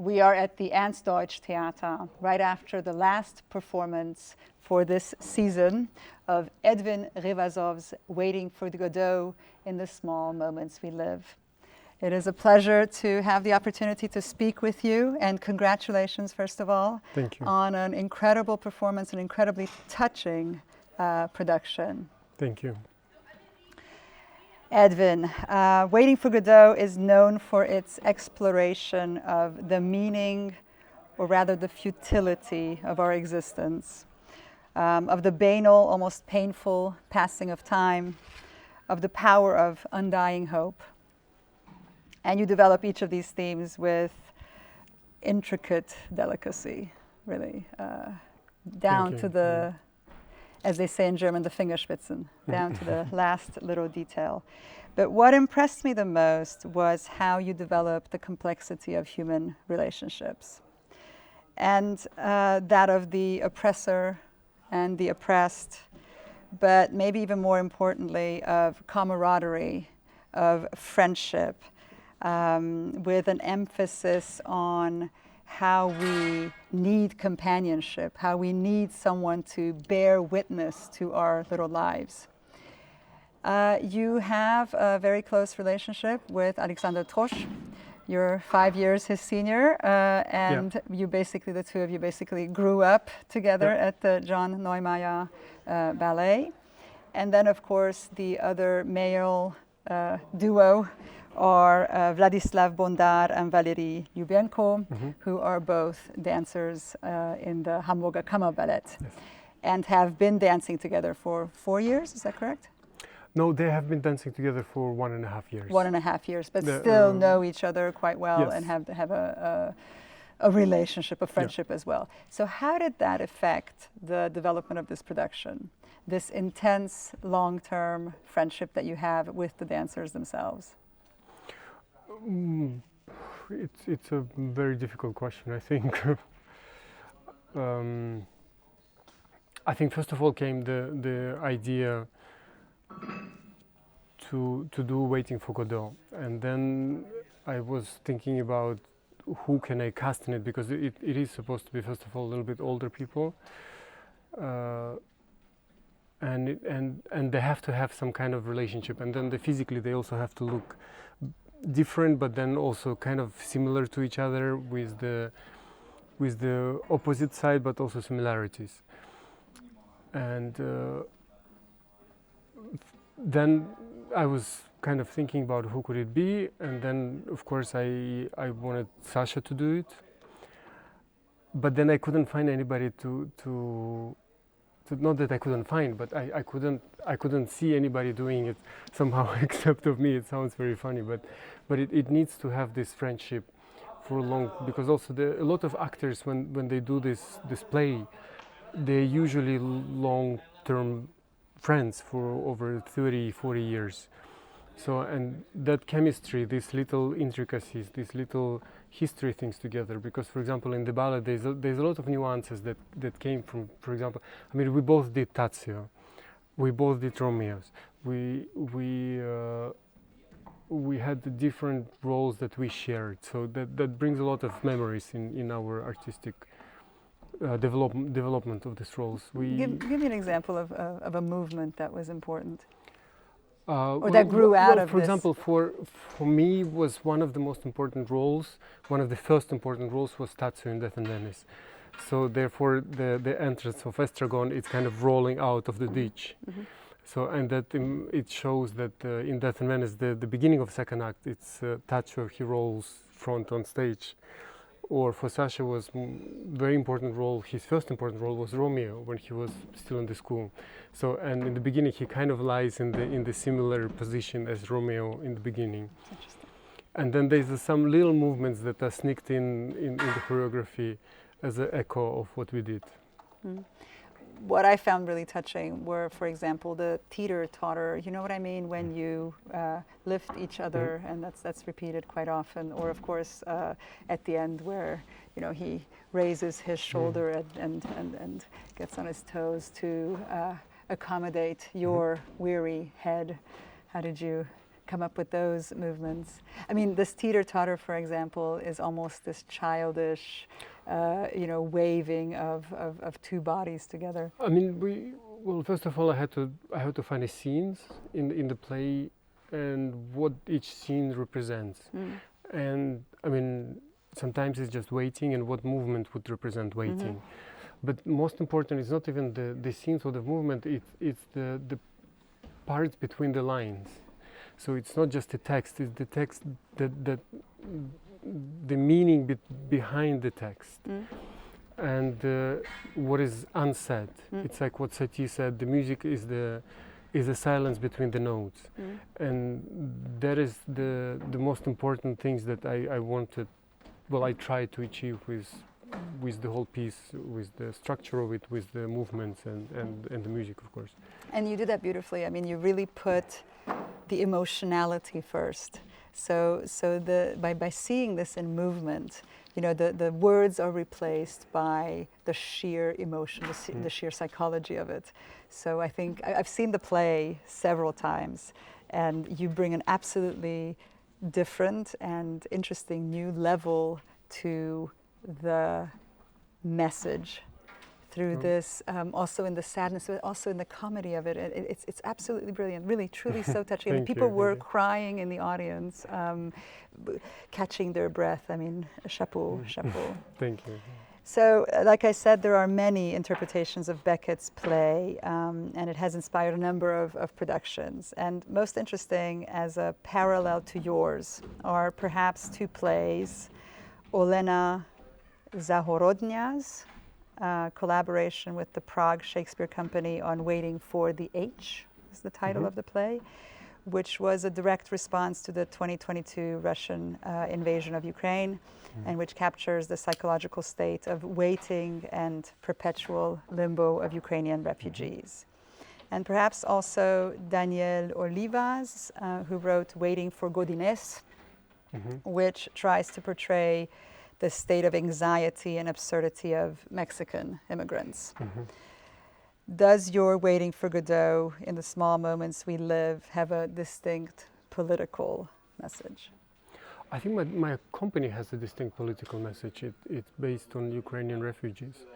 We are at the Ernst Deutsch Theater right after the last performance for this season of Edvin Revazov's Waiting for the Godot in the Small Moments We Live. It is a pleasure to have the opportunity to speak with you, and congratulations, first of all, Thank you. On an incredible performance, an incredibly touching production. Thank you. Edvin, Waiting for Godot is known for its exploration of the meaning, or rather the futility of our existence, of the banal, almost painful passing of time, of the power of undying hope. And you develop each of these themes with intricate delicacy, really, down to the, as they say in German, the Fingerspitzen, down to the last little detail. But what impressed me the most was how you developed the complexity of human relationships, and that of the oppressor and the oppressed, but maybe even more importantly, of camaraderie, of friendship, with an emphasis on how we need companionship, how we need someone to bear witness to our little lives. You have a very close relationship with Alexander Trosch. You're 5 years his senior, and you basically, the two of you basically grew up together at the John Neumeier Ballet. And then, of course, the other male duo are Vladislav Bondar and Valery Lyubenko, who are both dancers in the Hamburger Kammerballett, and have been dancing together for 4 years, is that correct? No, they have been dancing together for 1.5 years. 1.5 years, but still know each other quite well, and have a relationship, a friendship as well. So how did that affect the development of this production, this intense, long-term friendship that you have with the dancers themselves? It's a very difficult question, I think. I think first of all came the idea to do Waiting for Godot, and then I was thinking about who can I cast in it, because it is supposed to be first of all a little bit older people, and they have to have some kind of relationship, and then physically they also have to look different, but then also kind of similar to each other with the opposite side, but also similarities. And then I was kind of thinking about who could it be, and then of course I wanted Sasha to do it, but then I couldn't find anybody to not that I couldn't find, but I couldn't see anybody doing it somehow except of me. It sounds very funny, but it needs to have this friendship for long, because also a lot of actors when they do this play, they're usually long-term friends for over 30-40 years. So, and that chemistry, these little intricacies, these little history things together, because for example in the ballet there's a lot of nuances that came from, for example, I mean, we both did Tazio, we both did Romeo's, we had the different roles that we shared, so that brings a lot of memories in our artistic development of these roles. Give me an example of a movement that was important. Or that grew out of for this. Example, for me was one of the most important roles, one of the first important roles was Tazio in Death in Venice. So therefore the entrance of Estragon, it's kind of rolling out of the ditch. So, and that it shows that in Death in Venice, the beginning of second act, it's Tazio, he rolls front on stage. Or for Sasha was very important role, his first important role was Romeo when he was still in the school. So, and in the beginning he kind of lies in the similar position as Romeo in the beginning. And then there's some little movements that are sneaked in the choreography as an echo of what we did. What I found really touching were, for example, the teeter-totter, you know what I mean, when you lift each other, and that's repeated quite often, or of course at the end where, you know, he raises his shoulder and gets on his toes to accommodate your weary head. How did you come up with those movements? I mean, this teeter-totter, for example, is almost this childish, waving of two bodies together. I mean, well, first of all, I had to find the scenes in the play and what each scene represents. And I mean, sometimes it's just waiting and what movement would represent waiting. But most important is not even the scenes or the movement, it's the parts between the lines. So it's not just the text, it's the text, the meaning behind the text. And what is unsaid. It's like what Satie said, the music is the silence between the notes. And that is the most important things that I wanted, well, I tried to achieve with the whole piece, with the structure of it, with the movements and the music, of course. And you do that beautifully. I mean, you really put the emotionality first. So by seeing this in movement, the words are replaced by the sheer emotion, the sheer psychology of it. So I think I've seen the play several times, and you bring an absolutely different and interesting new level to the message through this, also in the sadness, but also in the comedy of it. It's absolutely brilliant, really, truly so touching. And people were crying in the audience, catching their breath. I mean, chapeau, chapeau. Thank you. So, like I said, there are many interpretations of Beckett's play, and it has inspired a number of productions. And most interesting, as a parallel to yours, are perhaps two plays, Olena Zahorodnia's collaboration with the Prague Shakespeare Company on Waiting for the H, is the title of the play, which was a direct response to the 2022 Russian invasion of Ukraine, and which captures the psychological state of waiting and perpetual limbo of Ukrainian refugees. And perhaps also Daniel Olivas, who wrote Waiting for Godinez, which tries to portray the state of anxiety and absurdity of Mexican immigrants. Does your Waiting for Godot, in the small moments we live, have a distinct political message? I think my company has a distinct political message. It's based on Ukrainian refugees.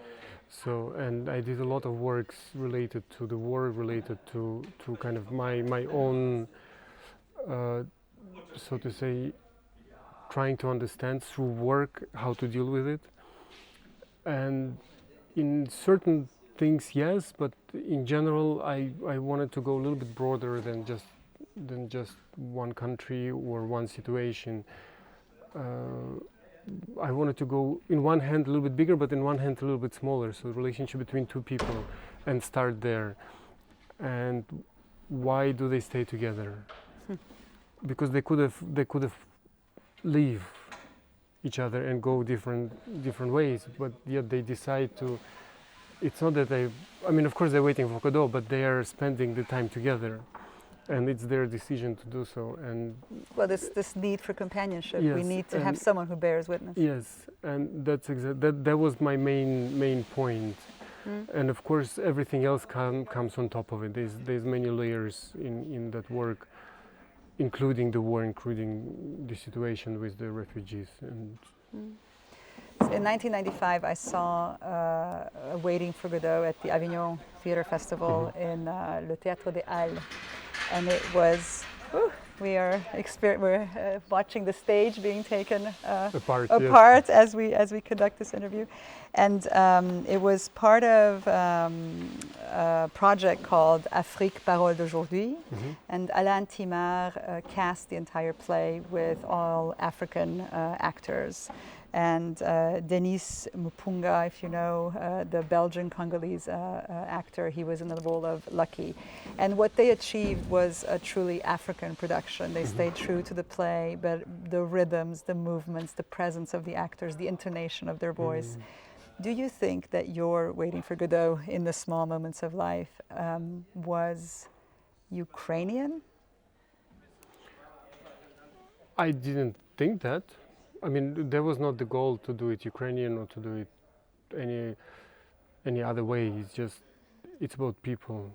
So, and I did a lot of works related to the war, related to kind of my own, so to say, trying to understand through work how to deal with it. And in certain things, yes, but in general, I wanted to go a little bit broader than just one country or one situation. I wanted to go, in one hand, a little bit bigger, but in one hand, a little bit smaller. So the relationship between two people, and start there. And why do they stay together? Because they could have leave each other and go different ways, but yet they decide to. It's not that I mean, of course they're waiting for Godot, but they are spending the time together, and it's their decision to do so. And well, this need for companionship. Yes, we need to have someone who bears witness. Yes, and that's that was my main point. And of course everything else comes on top of it. There's many layers in that work, including the war, including the situation with the refugees. And in 1995, I saw Waiting for Godot at the Avignon Theatre Festival in Le Théâtre des Halles, and it was. We're watching the stage being taken apart as we conduct this interview, and it was part of a project called Afrique Parole d'aujourd'hui, and Alain Timard cast the entire play with all African actors. And Denis Mupunga, if you know, the Belgian Congolese actor, he was in the role of Lucky. And what they achieved was a truly African production. They stayed true to the play, but the rhythms, the movements, the presence of the actors, the intonation of their voice. Do you think that your Waiting for Godot in the small moments of life was Ukrainian? I didn't think that. I mean, there was not the goal to do it Ukrainian or to do it any other way. It's about people.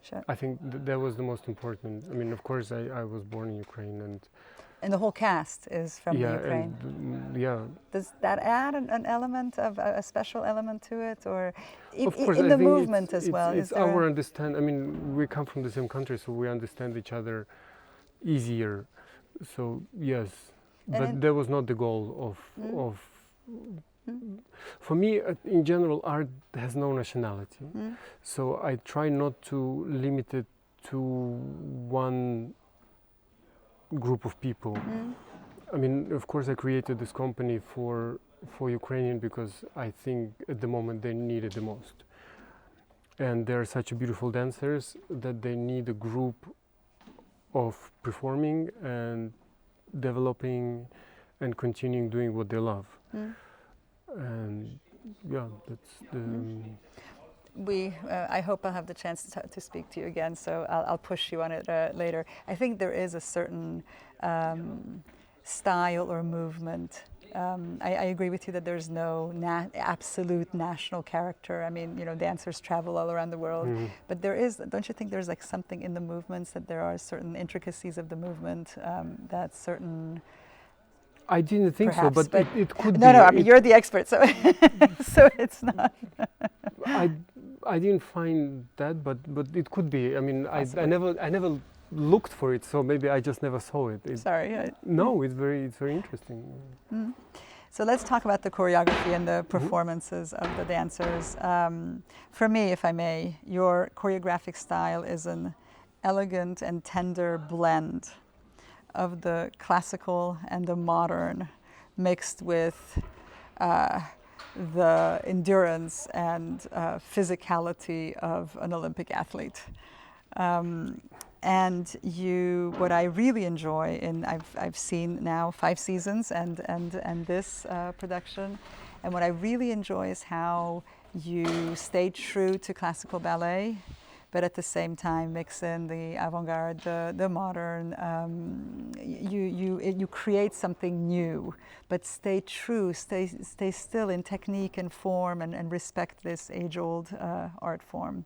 Sure. I think that was the most important. I mean, of course, I was born in Ukraine, And the whole cast is from the Ukraine. Does that add an element of a special element to it, or of course, in I the think movement as well? It's our understand. I mean, we come from the same country, so we understand each other easier. So yes, but that was not the goal of. For me, in general, art has no nationality. So I try not to limit it to one group of people. I mean, of course, I created this company for Ukrainian because I think at the moment they need it the most. And they're such beautiful dancers that they need a group of performing and developing and continuing doing what they love. And yeah, that's the... I hope I'll have the chance to speak to you again, so I'll push you on it later. I think there is a certain style or movement. I agree with you that there's no absolute national character. I mean, you know, dancers travel all around the world, but there is, don't you think there's like something in the movements, that there are certain intricacies of the movement, that certain... I didn't think perhaps, so, but it could be. No, I mean, you're the expert, so so it's not. I didn't find that, but it could be. I mean, I never looked for it, so maybe I just never saw it. Sorry. No, it's very interesting. So let's talk about the choreography and the performances of the dancers. For me, if I may, your choreographic style is an elegant and tender blend of the classical and the modern, mixed with the endurance and physicality of an Olympic athlete. And what I really enjoy, and I've seen now 5 seasons and this production, and what I really enjoy is how you stay true to classical ballet, but at the same time mix in the avant-garde, the modern. You create something new, but stay true, stay still in technique and form, and respect this age-old art form.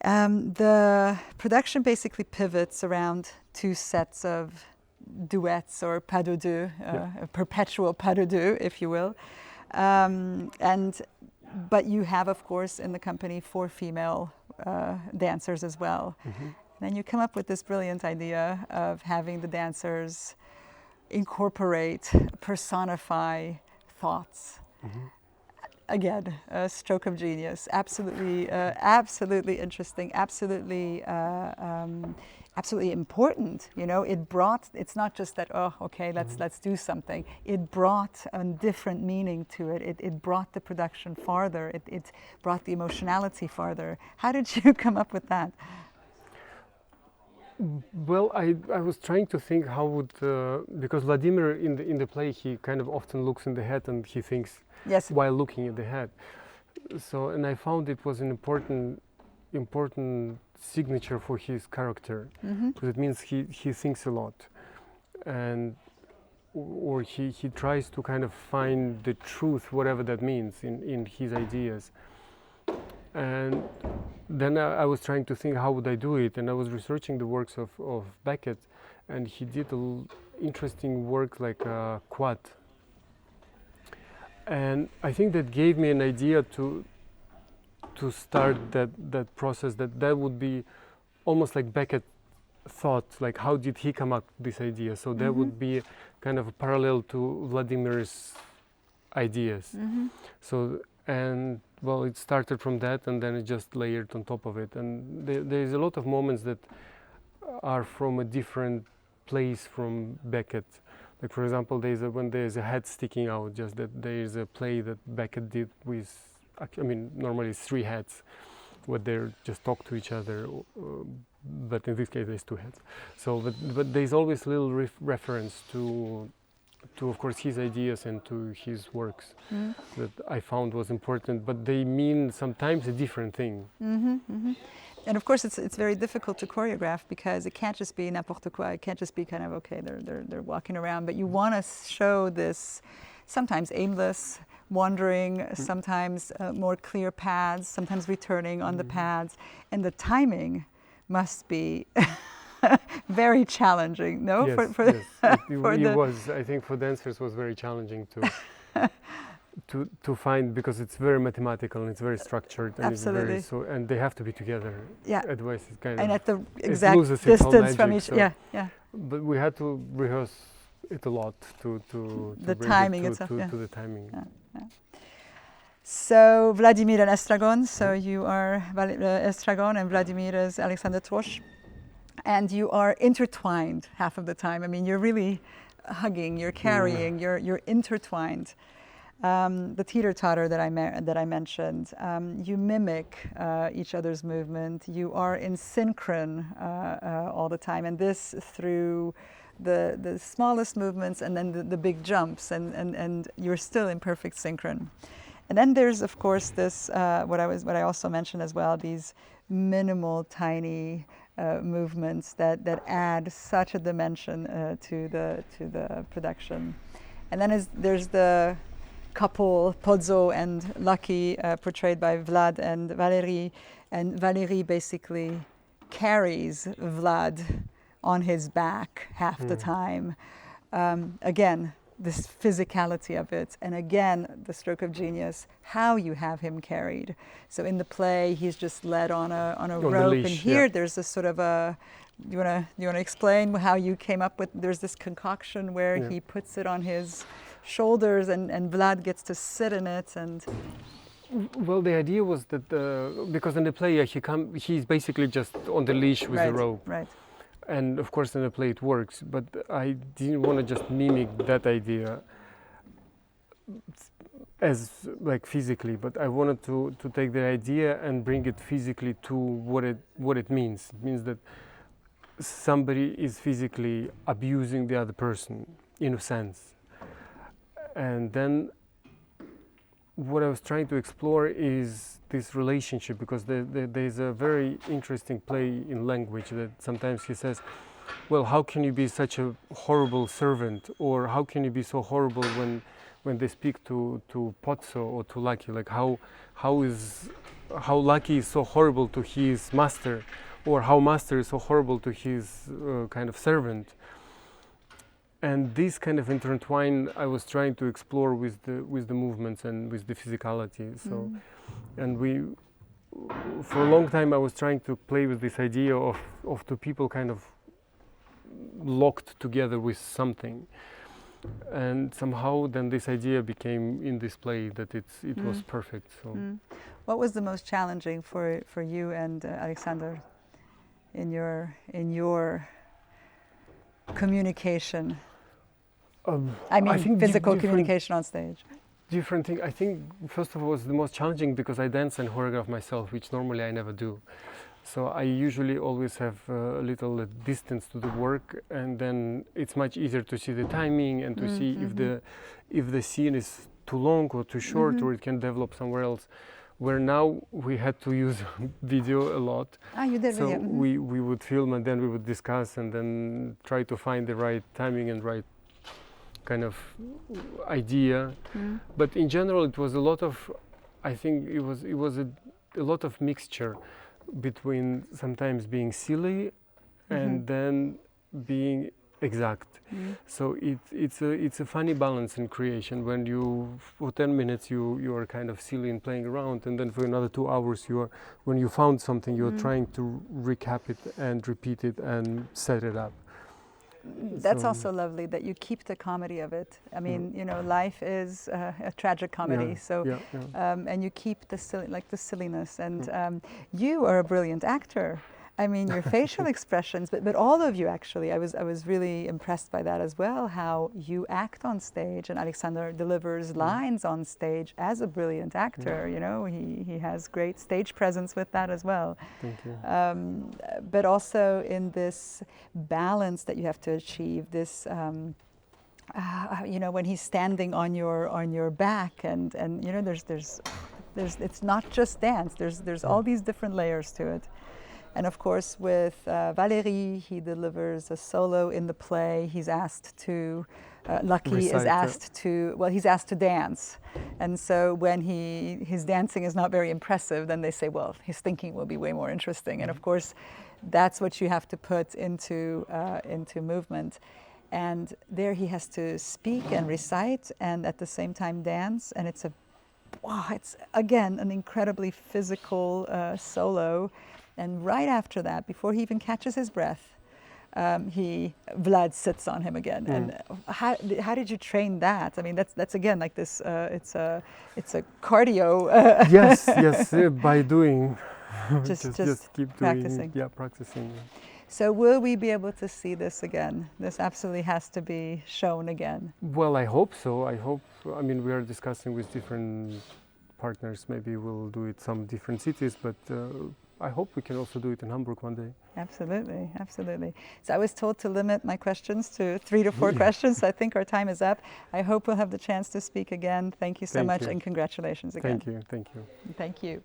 The production basically pivots around 2 sets of duets, or pas de deux, a perpetual pas de deux, if you will. But you have, of course, in the company 4 female dancers as well. Then you come up with this brilliant idea of having the dancers incorporate, personify thoughts. Again, a stroke of genius. Absolutely, absolutely interesting. Absolutely important. You know, it's not just that, oh, okay, let's do something. It brought a different meaning to it. It brought the production farther. It brought the emotionality farther. How did you come up with that? Well, I was trying to think how would, because Vladimir in the play, he kind of often looks in the head and he thinks while looking at the head. So, and I found it was an important signature for his character, because it means he thinks a lot, or he tries to kind of find the truth, whatever that means, in his ideas. And then I was trying to think how would I do it, and I was researching the works of Beckett, and he did interesting work like quad. And I think that gave me an idea to start that process, that would be almost like Beckett thought, like how did he come up with this idea? So that would be kind of a parallel to Vladimir's ideas. So, and well, it started from that, and then it just layered on top of it. And there's a lot of moments that are from a different place from Beckett. Like, for example, when there's a head sticking out, just that there's a play that Beckett did with, I mean, normally it's 3 heads, where they just talk to each other, but in this case there's 2 heads. So, but there's always a little reference to, of course, his ideas and to his works that I found was important, but they mean sometimes a different thing. And of course, it's very difficult to choreograph, because it can't just be n'importe quoi. It can't just be kind of, okay, they're walking around, but you want to show this sometimes aimless wandering, sometimes more clear paths, sometimes returning on the paths, and the timing must be very challenging, no? Yes, yes. It was. I think for dancers was very challenging to find, because it's very mathematical and it's very structured and Absolutely. it's very and they have to be together. Yeah. Otherwise, it kind and of at the exact distance magic, from each. But we had to rehearse it a lot to the bring timing it itself. to the timing. So Vladimir and Estragon. So you are Estragon, and Vladimir is Alexander Trosch. And you are intertwined half of the time. I mean, you're really hugging, you're carrying, you're intertwined. The teeter-totter that I mentioned, you mimic each other's movement. You are in synchron all the time, and this through the smallest movements and then the big jumps, and you're still in perfect synchron. And then there's, of course, this what I also mentioned as well, these minimal, tiny movements that add such a dimension to the production. And then there's the couple, Pozzo and Lucky, portrayed by Vlad and Valérie. And Valérie basically carries Vlad on his back half the time. Again, this physicality of it, and again, the stroke of genius, how you have him carried. So in the play, he's just led on a rope, leash, and here there's this sort of a. You wanna explain how you came up with? There's this concoction where he puts it on his shoulders, and Vlad gets to sit in it. And well, the idea was that because in the play he's basically just on the leash with the rope. Right. And of course in the play it works, but I didn't want to just mimic that idea as like physically, but I wanted to take the idea and bring it physically to what it means. It means that somebody is physically abusing the other person in a sense. And then what I was trying to explore is this relationship, because there's a very interesting play in language that sometimes he says, well, how can you be such a horrible servant, or how can you be so horrible when they speak to Pozzo or to Lucky, like how Lucky is so horrible to his master, or how master is so horrible to his kind of servant. And this kind of intertwine I was trying to explore with the movements and with the physicality. So, and for a long time I was trying to play with this idea of two people kind of locked together with something. And somehow then this idea became in this play that it was perfect. So, what was the most challenging for you and Alexander in your communication? I think physical communication on stage. Different thing. I think first of all was the most challenging because I dance and choreograph myself, which normally I never do. So I usually always have a little distance to the work, and then it's much easier to see the timing and to see if the scene is too long or too short, or it can develop somewhere else. Where now we had to use video a lot. You did so video. we would film and then we would discuss and then try to find the right timing and right kind of idea. But in general it was a lot of, I think it was a lot of mixture between sometimes being silly and then being exact. So it's a funny balance in creation when you for 10 minutes you are kind of silly and playing around, and then for another 2 hours when you found something you're trying to recap it and repeat it and set it up. That's also lovely that you keep the comedy of it. I mean, life is a tragic comedy, and you keep the silliness. And you are a brilliant actor. I mean, your facial expressions, but all of you actually. I was really impressed by that as well. How you act on stage, and Alexander delivers lines on stage as a brilliant actor. He has great stage presence with that as well. Thank you. But also in this balance that you have to achieve, this when he's standing on your back, and there's it's not just dance. There's all these different layers to it. And of course, with Valérie, he delivers a solo in the play. He's asked to, Lucky is asked to, well, he's asked to dance. And so when his dancing is not very impressive, then they say, well, his thinking will be way more interesting. And of course, that's what you have to put into movement. And there he has to speak and recite and at the same time dance. And it's it's again an incredibly physical solo. And right after that, before he even catches his breath, Vlad sits on him again. And how did you train that? I mean, that's again like this. It's a cardio. Yes, by doing. just keep practicing. doing. Yeah, practicing. So will we be able to see this again? This absolutely has to be shown again. Well, I hope so. I mean, we are discussing with different partners. Maybe we'll do it some different cities, but I hope we can also do it in Hamburg one day. Absolutely, absolutely. So I was told to limit my questions to 3 to 4 questions. So I think our time is up. I hope we'll have the chance to speak again. Thank you so much, and congratulations again. Thank you. Thank you.